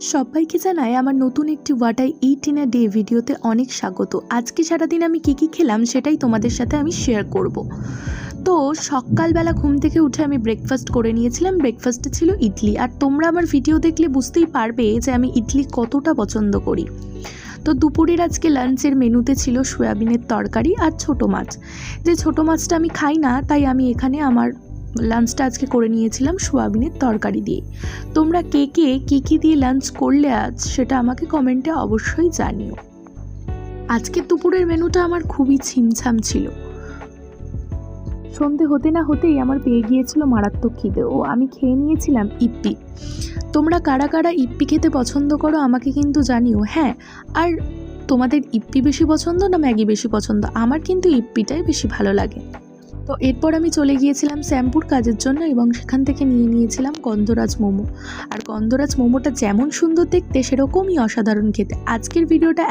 সবাইকে জানাই আমার নতুন একটি what I it in a day ভিডিওতে অনেক স্বাগত। আজকে সারাদিন আমি কী খেলাম সেটাই তোমাদের সাথে আমি শেয়ার করব। তো সকালবেলা ঘুম থেকে উঠে আমি ব্রেকফাস্ট করে নিয়েছিলাম। ব্রেকফাস্টে ছিল ইডলি, আর তোমরা আমার ভিডিও দেখলে বুঝতেই পারবে যে আমি ইডলি কতটা পছন্দ করি। তো দুপুরের আজকে লাঞ্চের মেনুতে ছিল সয়াবিনের তরকারি আর ছোটো মাছ। যে ছোটো মাছটা আমি খাই না, তাই আমি এখানে আমার লাঞ্চটা আজকে করে নিয়েছিলাম সয়াবিনের তরকারি দিয়ে। তোমরা কে কে কী দিয়ে লাঞ্চ করলে আজ, সেটা আমাকে কমেন্টে অবশ্যই জানিও। আজকের দুপুরের মেনুটা আমার খুবই ছিমছাম ছিল। সন্ধে হতে না হতেই আমার পেয়ে গিয়েছিল মারাত্মক খিদে, ও আমি খেয়ে নিয়েছিলাম ইপ্পি। তোমরা কারা কারা ইপ্পি খেতে পছন্দ করো আমাকে কিন্তু জানিও। হ্যাঁ, আর তোমাদের ইপ্পি বেশি পছন্দ না ম্যাগি বেশি পছন্দ? আমার কিন্তু ইপ্পিটাই বেশি ভালো লাগে। তো এরপর আমি চলে গিয়েছিলাম শ্যাম্পুর কাজের জন্য, এবং সেখান থেকে নিয়ে নিয়েছিলাম গন্ধরাজ মোমো। আর গন্ধরাজ মোমোটা যেমন সুন্দর দেখতে সেরকমই অসাধারণ খেতে। আজকের ভিডিওটা